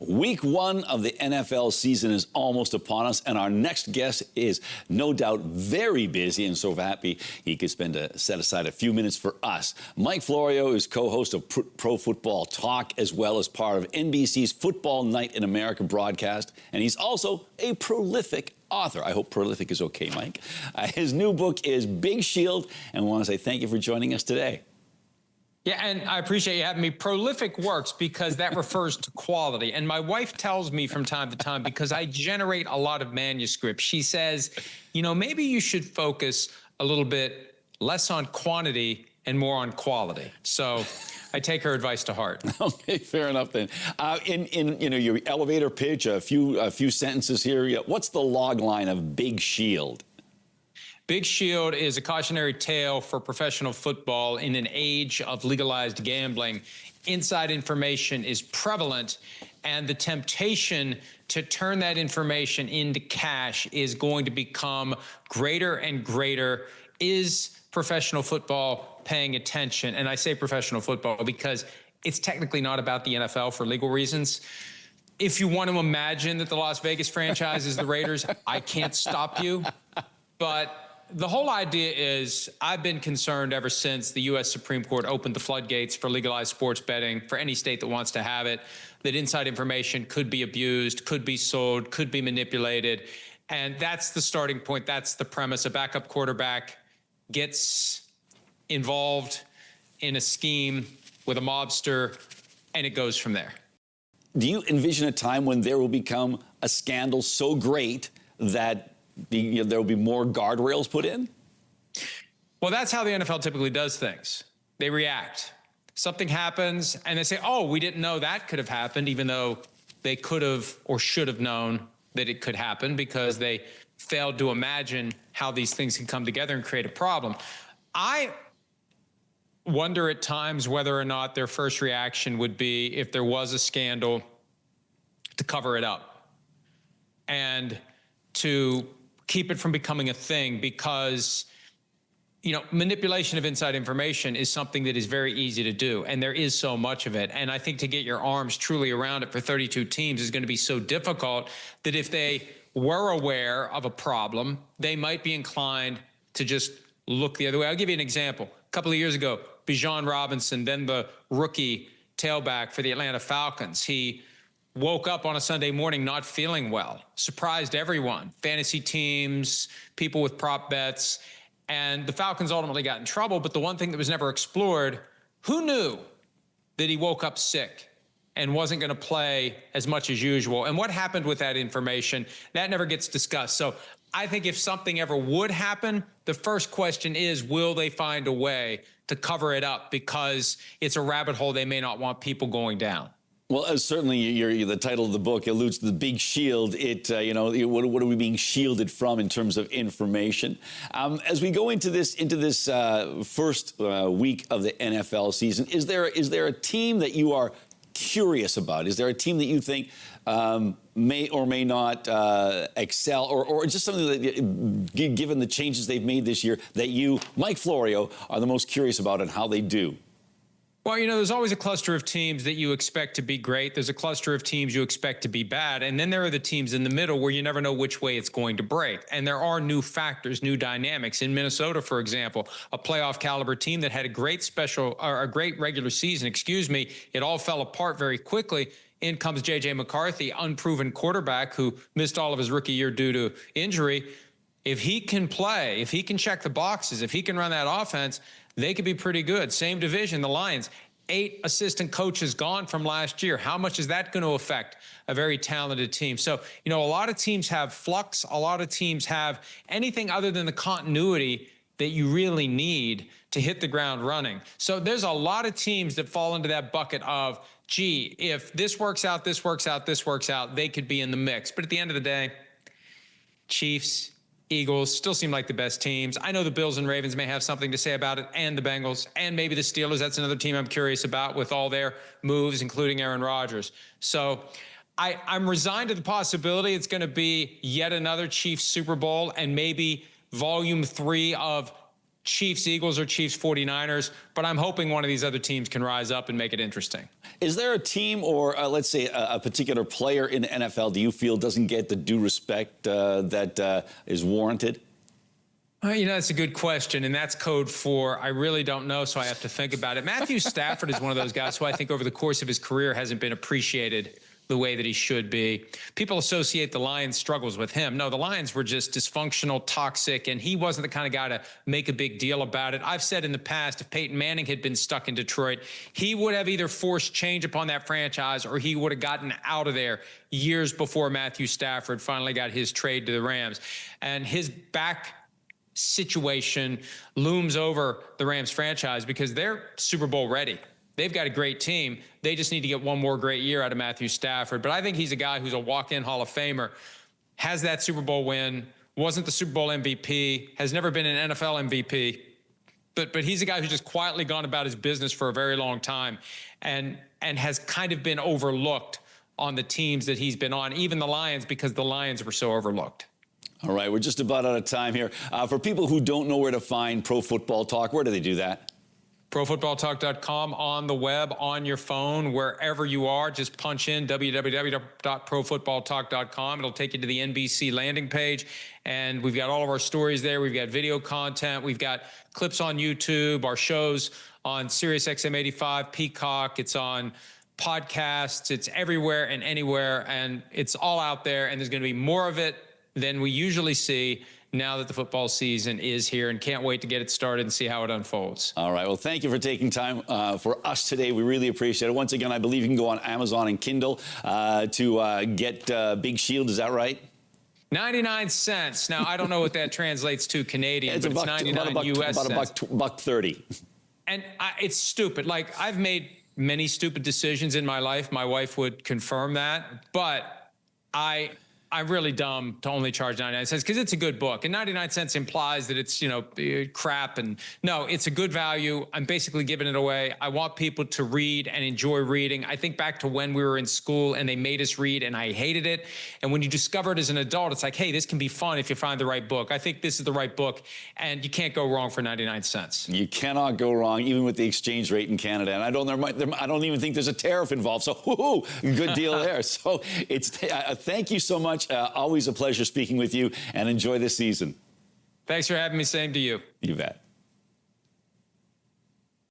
Week one of the NFL season is almost upon us, and our next guest is no doubt very busy and so happy he could set aside a few minutes for us. Mike Florio is co-host of Pro Football Talk, as well as part of NBC's Football Night in America broadcast, and he's also a prolific author. I hope prolific is okay, Mike. His new book is Big Shield, and I want to say thank you for joining us today. Yeah, and I appreciate you having me. Prolific works because that refers to quality. And my wife tells me from time to time, because I generate a lot of manuscripts, she says, you know, maybe you should focus a little bit less on quantity and more on quality. So I take her advice to heart. Okay, fair enough then. In your elevator pitch, a few sentences here. What's the log line of Big Shield? Big Shield is a cautionary tale for professional football in an age of legalized gambling. Inside information is prevalent, and the temptation to turn that information into cash is going to become greater and greater. Is professional football paying attention? And I say professional football because it's technically not about the NFL for legal reasons. If you want to imagine that the Las Vegas franchise is the Raiders, I can't stop you. But the whole idea is, I've been concerned ever since the U.S. Supreme Court opened the floodgates for legalized sports betting for any state that wants to have it, that inside information could be abused, could be sold, could be manipulated. And that's the starting point. That's the premise. A backup quarterback gets involved in a scheme with a mobster, and it goes from there. Do you envision a time when there will become a scandal so great that there will be more guardrails put in? Well, that's how the NFL typically does things. They react. Something happens, and they say, oh, we didn't know that could have happened, even though they could have or should have known that it could happen because they failed to imagine how these things can come together and create a problem. I wonder at times whether or not their first reaction would be, if there was a scandal, to cover it up and to keep it from becoming a thing, because, you know, manipulation of inside information is something that is very easy to do, and there is so much of it. And I think to get your arms truly around it for 32 teams is going to be so difficult that if they were aware of a problem, they might be inclined to just look the other way. I'll give you an example. A couple of years ago, Bijan Robinson, then the rookie tailback for the Atlanta Falcons, he woke up on a Sunday morning not feeling well, surprised everyone, fantasy teams, people with prop bets, and the Falcons ultimately got in trouble. But the one thing that was never explored, who knew that he woke up sick and wasn't going to play as much as usual? And what happened with that information? That never gets discussed. So I think if something ever would happen, the first question is, will they find a way to cover it up? Because it's a rabbit hole they may not want people going down. Well, certainly the title of the book alludes to the Big Shield. What are we being shielded from in terms of information? As we go into this first week of the NFL season, is there a team that you are curious about? Is there a team that you think may or may not excel, or just something that, given the changes they've made this year, that you, Mike Florio, are the most curious about and how they do? Well, you know, there's always a cluster of teams that you expect to be great. There's a cluster of teams you expect to be bad. And then there are the teams in the middle where you never know which way it's going to break. And there are new factors, new dynamics. In Minnesota, for example, a playoff caliber team that had a great regular season, it all fell apart very quickly. In comes J.J. McCarthy, unproven quarterback who missed all of his rookie year due to injury. If he can play, if he can check the boxes, if he can run that offense, they could be pretty good. Same division, the Lions. 8 assistant coaches gone from last year. How much is that going to affect a very talented team? So, you know, a lot of teams have flux. A lot of teams have anything other than the continuity that you really need to hit the ground running. So there's a lot of teams that fall into that bucket of, gee, if this works out, this works out, this works out, they could be in the mix. But at the end of the day, Chiefs, Eagles still seem like the best teams. I know the Bills and Ravens may have something to say about it, and the Bengals, and maybe the Steelers. That's another team I'm curious about with all their moves, including Aaron Rodgers. So I'm resigned to the possibility it's going to be yet another Chiefs Super Bowl and maybe volume 3 of Chiefs, Eagles, or Chiefs, 49ers, but I'm hoping one of these other teams can rise up and make it interesting. Is there a team or, let's say, a particular player in the NFL do you feel doesn't get the due respect that is warranted? That's a good question, and that's code for I really don't know, so I have to think about it. Matthew Stafford is one of those guys who I think over the course of his career hasn't been appreciated the way that he should be. People associate the Lions' struggles with him. No, the Lions were just dysfunctional, toxic, and he wasn't the kind of guy to make a big deal about it. I've said in the past, if Peyton Manning had been stuck in Detroit, he would have either forced change upon that franchise or he would have gotten out of there years before Matthew Stafford finally got his trade to the Rams. And his back situation looms over the Rams franchise because they're Super Bowl ready. They've got a great team. They just need to get one more great year out of Matthew Stafford. But I think he's a guy who's a walk-in Hall of Famer, has that Super Bowl win, wasn't the Super Bowl MVP, has never been an NFL MVP. But he's a guy who's just quietly gone about his business for a very long time and has kind of been overlooked on the teams that he's been on, even the Lions, because the Lions were so overlooked. All right, we're just about out of time here. For people who don't know where to find Pro Football Talk, where do they do that? ProFootballTalk.com, on the web, on your phone, wherever you are. Just punch in www.ProFootballTalk.com. It'll take you to the NBC landing page. And we've got all of our stories there. We've got video content. We've got clips on YouTube, our shows on SiriusXM 85, Peacock. It's on podcasts. It's everywhere and anywhere. And it's all out there. And there's going to be more of it than we usually see now that the football season is here, and can't wait to get it started and see how it unfolds. All right. Well, thank you for taking time for us today. We really appreciate it. Once again, I believe you can go on Amazon and Kindle to get Big Shield. Is that right? 99 cents. Now, I don't know what that translates to Canadian, but it's 99 US cents. About $1.30. And it's stupid. Like, I've made many stupid decisions in my life. My wife would confirm that. But I'm really dumb to only charge 99 cents because it's a good book. And 99 cents implies that it's, crap. And no, it's a good value. I'm basically giving it away. I want people to read and enjoy reading. I think back to when we were in school and they made us read and I hated it. And when you discover it as an adult, it's like, hey, this can be fun if you find the right book. I think this is the right book and you can't go wrong for 99 cents. You cannot go wrong, even with the exchange rate in Canada. And I don't even think there's a tariff involved. So, good deal there. So thank you so much. Always a pleasure speaking with you, and enjoy this season. Thanks for having me. Same to you. You bet.